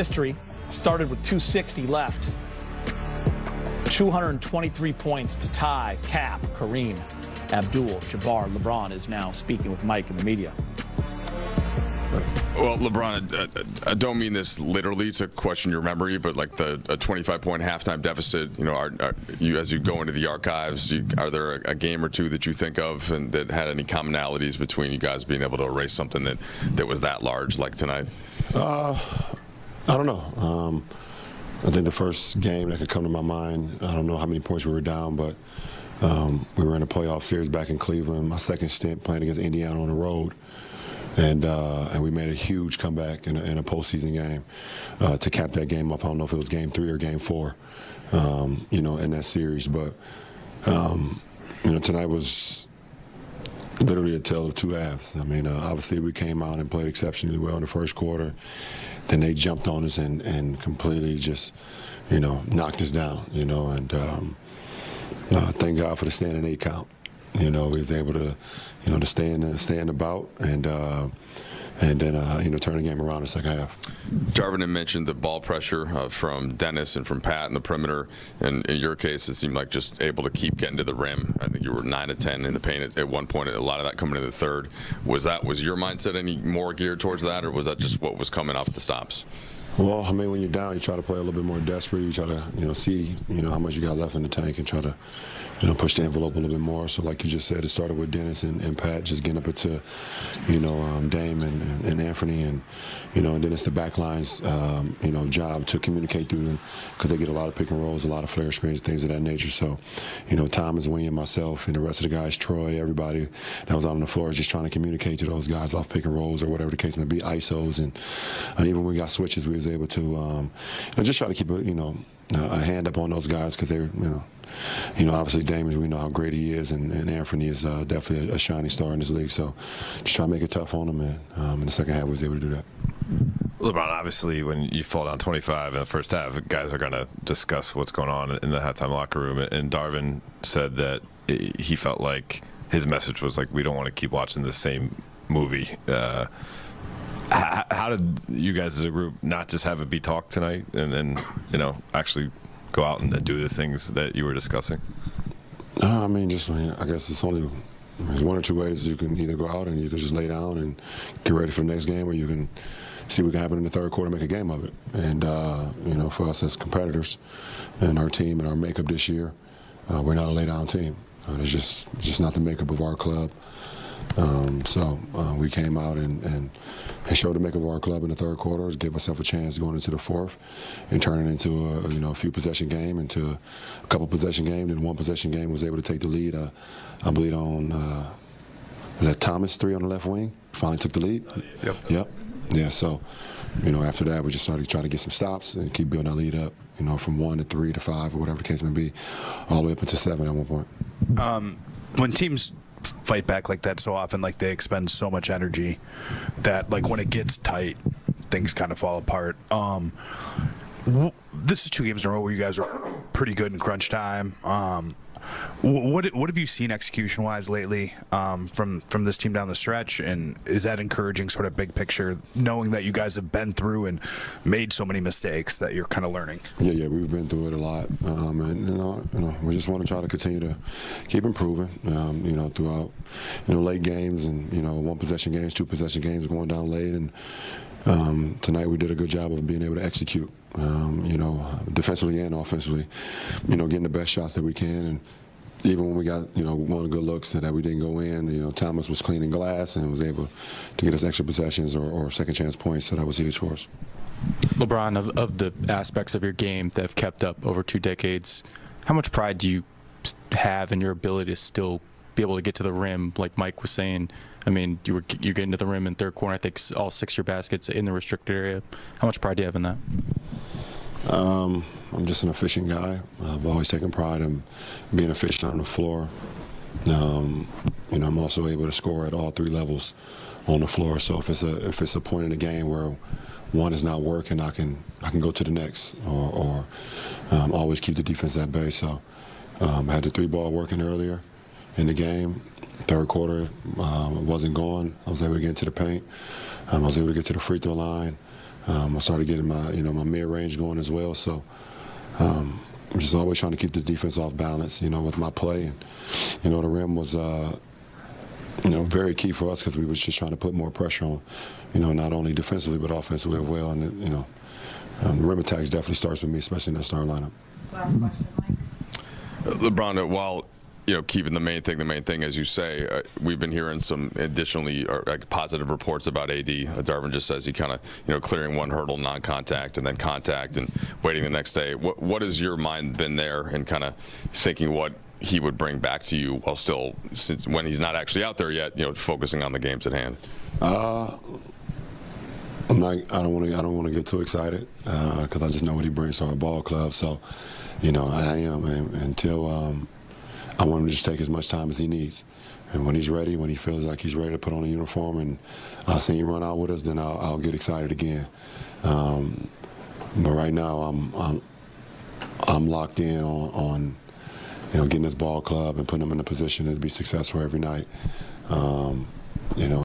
History started with 260 left. 223 points to tie Cap, Kareem, Abdul-Jabbar. LeBron is now speaking with Mike in the media. Well, LeBron, I don't mean this literally to question your memory, but like a 25-point halftime deficit, you know, are you, as you go into the archives, are there a game or two that you think of and that had any commonalities between you guys being able to erase something that was that large like tonight? I don't know. I think the first game that could come to my mind, I don't know how many points we were down, but we were in a playoff series back in Cleveland, my second stint playing against Indiana on the road. And we made a huge comeback in a postseason game to cap that game off. I don't know if it was game 3 or game 4, you know, in that series. But, you know, tonight was literally a tale of two halves. I mean, obviously we came out and played exceptionally well in the first quarter. Then they jumped on us and completely just, you know, knocked us down, you know. And thank God for the standing 8 count. You know, we was able to, you know, to stay in the bout and then you know, turn the game around in the second half. Darvin had mentioned the ball pressure from Dennis and from Pat in the perimeter, and in your case, it seemed like just able to keep getting to the rim. I think you were 9 of 10 in the paint at one point. A lot of that coming in the third. Was your mindset any more geared towards that, or was that just what was coming off the stops? Well, I mean, when you're down, you try to play a little bit more desperate. You try to, you know, see, you know, how much you got left in the tank and try to, you know, push the envelope a little bit more. So, like you just said, it started with Dennis and Pat just getting up into, you know, Dame and Anthony, and, you know, and then it's the back line's, you know, job to communicate through them because they get a lot of pick and rolls, a lot of flare screens, things of that nature. So, you know, Thomas, William, myself, and the rest of the guys, Troy, everybody that was out on the floor is just trying to communicate to those guys off pick and rolls or whatever the case may be, ISOs, and even when we got switches, we was able to, you know, just try to keep a, you know, a hand up on those guys because they were, you know, obviously Damon, we know how great he is, and Anthony is definitely a shining star in this league. So just try to make it tough on him, and in the second half we was able to do that. LeBron, obviously, when you fall down 25 in the first half, guys are going to discuss what's going on in the halftime locker room. And Darvin said that he felt like his message was like, we don't want to keep watching the same movie. How did you guys as a group not just have it be talk tonight and you know, actually go out and do the things that you were discussing? I mean, just, I guess there's one or two ways. You can either go out and you can just lay down and get ready for the next game, or you can see what can happen in the third quarter and make a game of it. And, you know, for us as competitors and our team and our makeup this year, we're not a lay-down team. It's just not the makeup of our club. So we came out and showed the makeup of our club in the third quarter, gave ourselves a chance going into the fourth and turn it into a few possession game, into a couple possession game, and one possession game was able to take the lead. I believe on was that Thomas 3 on the left wing finally took the lead. Yep. Yeah. So, you know, after that we just started trying to get some stops and keep building our lead up. You know, from 1 to 3 to 5 or whatever the case may be, all the way up into 7 at one point. When teams fight back like that so often, like they expend so much energy that, like, when it gets tight, things kind of fall apart. This is 2 games in a row where you guys are pretty good in crunch time. What have you seen execution-wise lately from this team down the stretch, and is that encouraging, sort of big picture, knowing that you guys have been through and made so many mistakes that you're kind of learning? Yeah, we've been through it a lot, and you know, we just want to try to continue to keep improving, you know, throughout, you know, late games and, you know, 1 possession games, 2 possession games, going down late, and tonight we did a good job of being able to execute, you know, defensively and offensively, you know, getting the best shots that we can. And even when we got, you know, one of the good looks that we didn't go in, you know, Thomas was cleaning glass and was able to get us extra possessions or second chance points, so that was huge for us. LeBron, of the aspects of your game that have kept up over 2 decades, how much pride do you have in your ability to still be able to get to the rim, like Mike was saying? I mean, you're getting to the rim in third quarter. I think all 6 of your baskets in the restricted area. How much pride do you have in that? I'm just an efficient guy. I've always taken pride in being efficient on the floor. You know, I'm also able to score at all 3 levels on the floor. So if it's a point in the game where one is not working, I can go to the next, or always keep the defense at bay. So I had the 3-ball working earlier in the game. Third quarter wasn't going. I was able to get into the paint. I was able to get to the free throw line. I started getting my my mid range going as well. So I'm just always trying to keep the defense off balance, with my play. And the rim was very key for us because we was just trying to put more pressure on, not only defensively but offensively as well. And the rim attacks definitely starts with me, especially in that starting lineup. Last question, Mike. LeBron, while keeping the main thing, as you say, we've been hearing some additionally positive reports about AD. Darvin just says he kind of clearing one hurdle, non-contact, and then contact, and waiting the next day. What has your mind been there, and kind of thinking what he would bring back to you while still, since when he's not actually out there yet, focusing on the games at hand? I don't want to get too excited because I just know what he brings to our ball club. So, I am until I want him to just take as much time as he needs. And when he's ready, when he feels like he's ready to put on a uniform, and I see him run out with us, then I'll get excited again. But right now, I'm locked in on getting this ball club and putting him in a position to be successful every night.